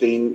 3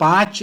5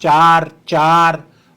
4 4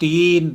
3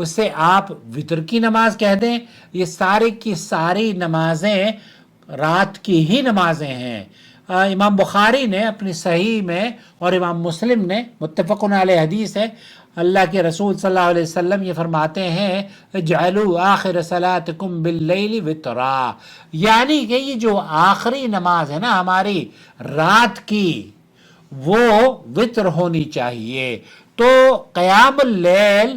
اسے آپ وطر کی نماز کہہ دیں. یہ ساری کی ساری نمازیں رات کی ہی نمازیں ہیں. امام بخاری نے اپنی صحیح میں اور امام مسلم نے متفق علیہ حدیث ہے، اللہ کے رسول صلی اللہ علیہ وسلم یہ فرماتے ہیں اجعلوا آخر صلاتکم باللیل وطرا، یعنی کہ یہ جو آخری نماز ہے نا ہماری رات کی وہ وطر ہونی چاہیے. تو قیام اللیل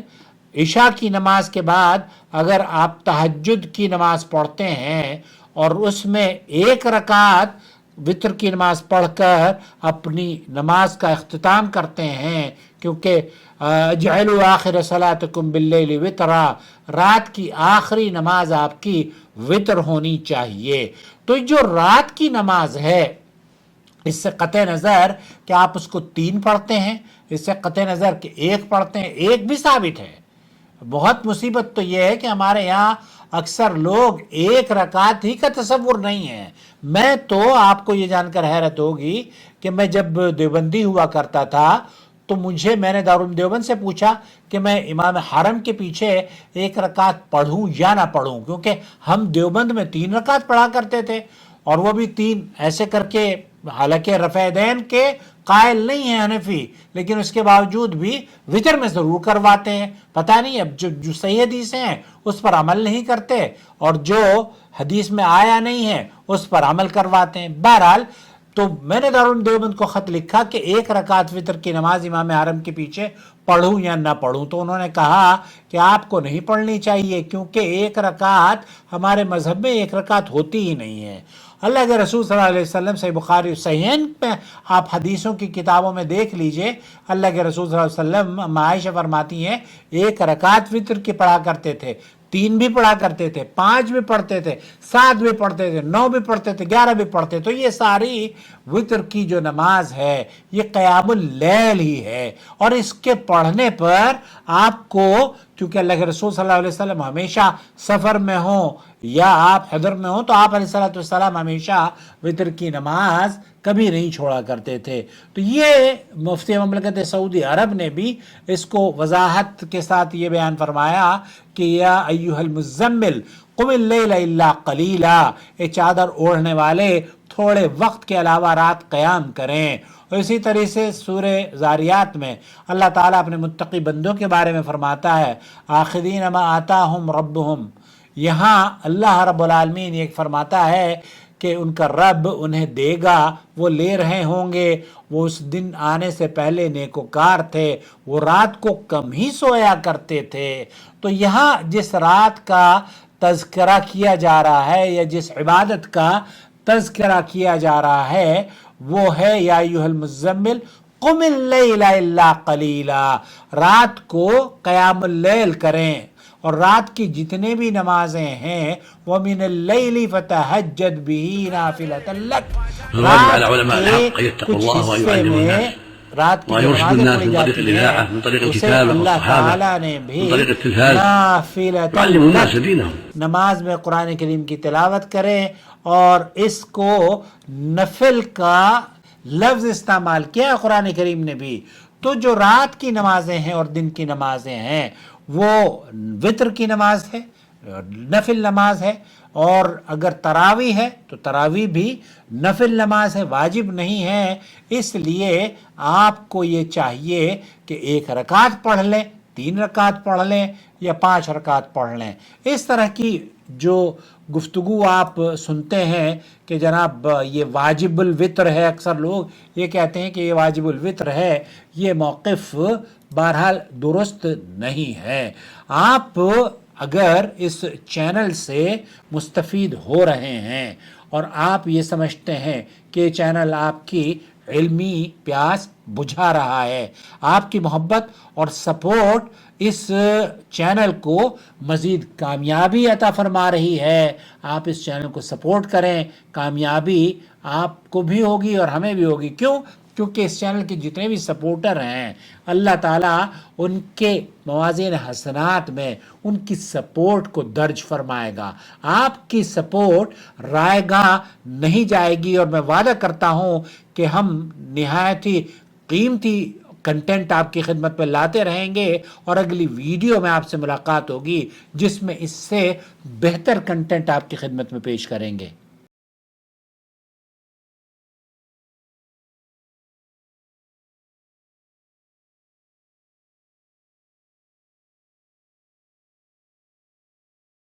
عشاء کی نماز کے بعد اگر آپ تہجد کی نماز پڑھتے ہیں اور اس میں ایک رکعت وطر کی نماز پڑھ کر اپنی نماز کا اختتام کرتے ہیں، کیونکہ اجعلوا آخر صلاتکم باللیل وطرا، رات کی آخری نماز آپ کی وطر ہونی چاہیے. تو جو رات کی نماز ہے اس سے قطع نظر کہ آپ اس کو 3 پڑھتے ہیں، اس سے قطع نظر کہ 1 پڑھتے ہیں، 1 بھی ثابت ہے. بہت مصیبت تو یہ ہے کہ ہمارے یہاں اکثر لوگ 1 رکعت ہی کا تصور نہیں ہے. میں تو آپ کو یہ جان کر حیرت ہوگی کہ میں جب دیوبندی ہوا کرتا تھا تو میں نے دارالعلوم دیوبند سے پوچھا کہ میں امام حرم کے پیچھے 1 رکعت پڑھوں یا نہ پڑھوں، کیونکہ ہم دیوبند میں 3 رکعت پڑھا کرتے تھے، اور وہ بھی 3 ایسے کر کے. حالانکہ رفع دین کے قائل نہیں ہیں حنفی، لیکن اس کے باوجود بھی وطر میں ضرور کرواتے ہیں. پتہ نہیں اب جو صحیح حدیث ہیں اس پر عمل نہیں کرتے، اور جو حدیث میں آیا نہیں ہے اس پر عمل کرواتے ہیں. بہرحال تو میں نے دارالعلوم دیوبند کو خط لکھا کہ 1 رکعت وطر کی نماز امام حرم کے پیچھے پڑھوں یا نہ پڑھوں. تو انہوں نے کہا کہ آپ کو نہیں پڑھنی چاہیے، کیونکہ 1 رکعت ہمارے مذہب میں 1 رکعت ہوتی ہی نہیں ہے. اللہ کے رسول صلی اللہ علیہ وسلم صحیح بخاری صحیحین میں آپ حدیثوں کی کتابوں میں دیکھ لیجئے، اللہ کے رسول صلی اللہ علیہ وسلم عائشہ فرماتی ہیں 1 رکعت وطر کی پڑھا کرتے تھے، 3 بھی پڑھا کرتے تھے، 5 بھی پڑھتے تھے، 7 بھی پڑھتے تھے، 9 بھی پڑھتے تھے، 11 بھی پڑھتے. تو یہ ساری وطر کی جو نماز ہے یہ قیام اللیل ہی ہے، اور اس کے پڑھنے پر آپ کو، کیونکہ اللہ کے رسول صلی اللہ علیہ وسلم ہمیشہ سفر میں ہوں یا آپ حضر میں ہوں، تو آپ علیہ السلام ہمیشہ وطر کی نماز کبھی نہیں چھوڑا کرتے تھے. تو یہ مفتی مملکت سعودی عرب نے بھی اس کو وضاحت کے ساتھ یہ بیان فرمایا کہ یا ایھا المزمل قم اللیل الا قلیلا، اے چادر اوڑھنے والے تھوڑے وقت کے علاوہ رات قیام کریں. اور اسی طرح سے سورہ زاریات میں اللہ تعالیٰ اپنے متقی بندوں کے بارے میں فرماتا ہے آخذین ما آتاہم ربہم. یہاں اللہ رب العالمین یہ فرماتا ہے کہ ان کا رب انہیں دے گا، وہ لے رہے ہوں گے. وہ اس دن آنے سے پہلے نیکوکار تھے، وہ رات کو کم ہی سویا کرتے تھے. تو یہاں جس رات کا تذکرہ کیا جا رہا ہے یا جس عبادت کا تذکرہ کیا جا رہا ہے وہ ہے یا ایھا المزمل قم اللیل الا قلیلا، رات کو قیام اللیل کریں. اور رات کی جتنے بھی نمازیں ہیں وَمِنَ اللَّيْلِ فَتَهَجَّدْ بِهِ نَافِلَةً لَكَ، رات کے کچھ حصے میں رات کی نمازیں پڑھی جاتی ہیں، اسے اللہ تعالیٰ نے بھی نافلۃ لک، نماز میں قرآن کریم کی تلاوت کریں. اور اس کو نفل کا لفظ استعمال کیا قرآن کریم نے بھی. تو جو رات کی نمازیں ہیں اور دن کی نمازیں ہیں وہ وطر کی نماز ہے، نفل نماز ہے. اور اگر تراویح ہے تو تراویح بھی نفل نماز ہے، واجب نہیں ہے. اس لیے آپ کو یہ چاہیے کہ 1 رکعت پڑھ لیں، 3 رکعت پڑھ لیں یا 5 رکعت پڑھ لیں. اس طرح کی جو گفتگو آپ سنتے ہیں کہ جناب یہ واجب الوطر ہے، اکثر لوگ یہ کہتے ہیں کہ یہ واجب الوطر ہے، یہ موقف بہرحال درست نہیں ہے. آپ اگر اس چینل سے مستفید ہو رہے ہیں اور آپ یہ سمجھتے ہیں کہ یہ چینل آپ کی علمی پیاس بجھا رہا ہے، آپ کی محبت اور سپورٹ اس چینل کو مزید کامیابی عطا فرما رہی ہے. آپ اس چینل کو سپورٹ کریں، کامیابی آپ کو بھی ہوگی اور ہمیں بھی ہوگی. کیوں؟ کیونکہ اس چینل کے جتنے بھی سپورٹر ہیں اللہ تعالیٰ ان کے موازین حسنات میں ان کی سپورٹ کو درج فرمائے گا. آپ کی سپورٹ رائے گاہ نہیں جائے گی، اور میں وعدہ کرتا ہوں کہ ہم نہایت ہی قیمتی کنٹینٹ آپ کی خدمت میں لاتے رہیں گے اور اگلی ویڈیو میں آپ سے ملاقات ہوگی جس میں اس سے بہتر کنٹینٹ آپ کی خدمت میں پیش کریں گے.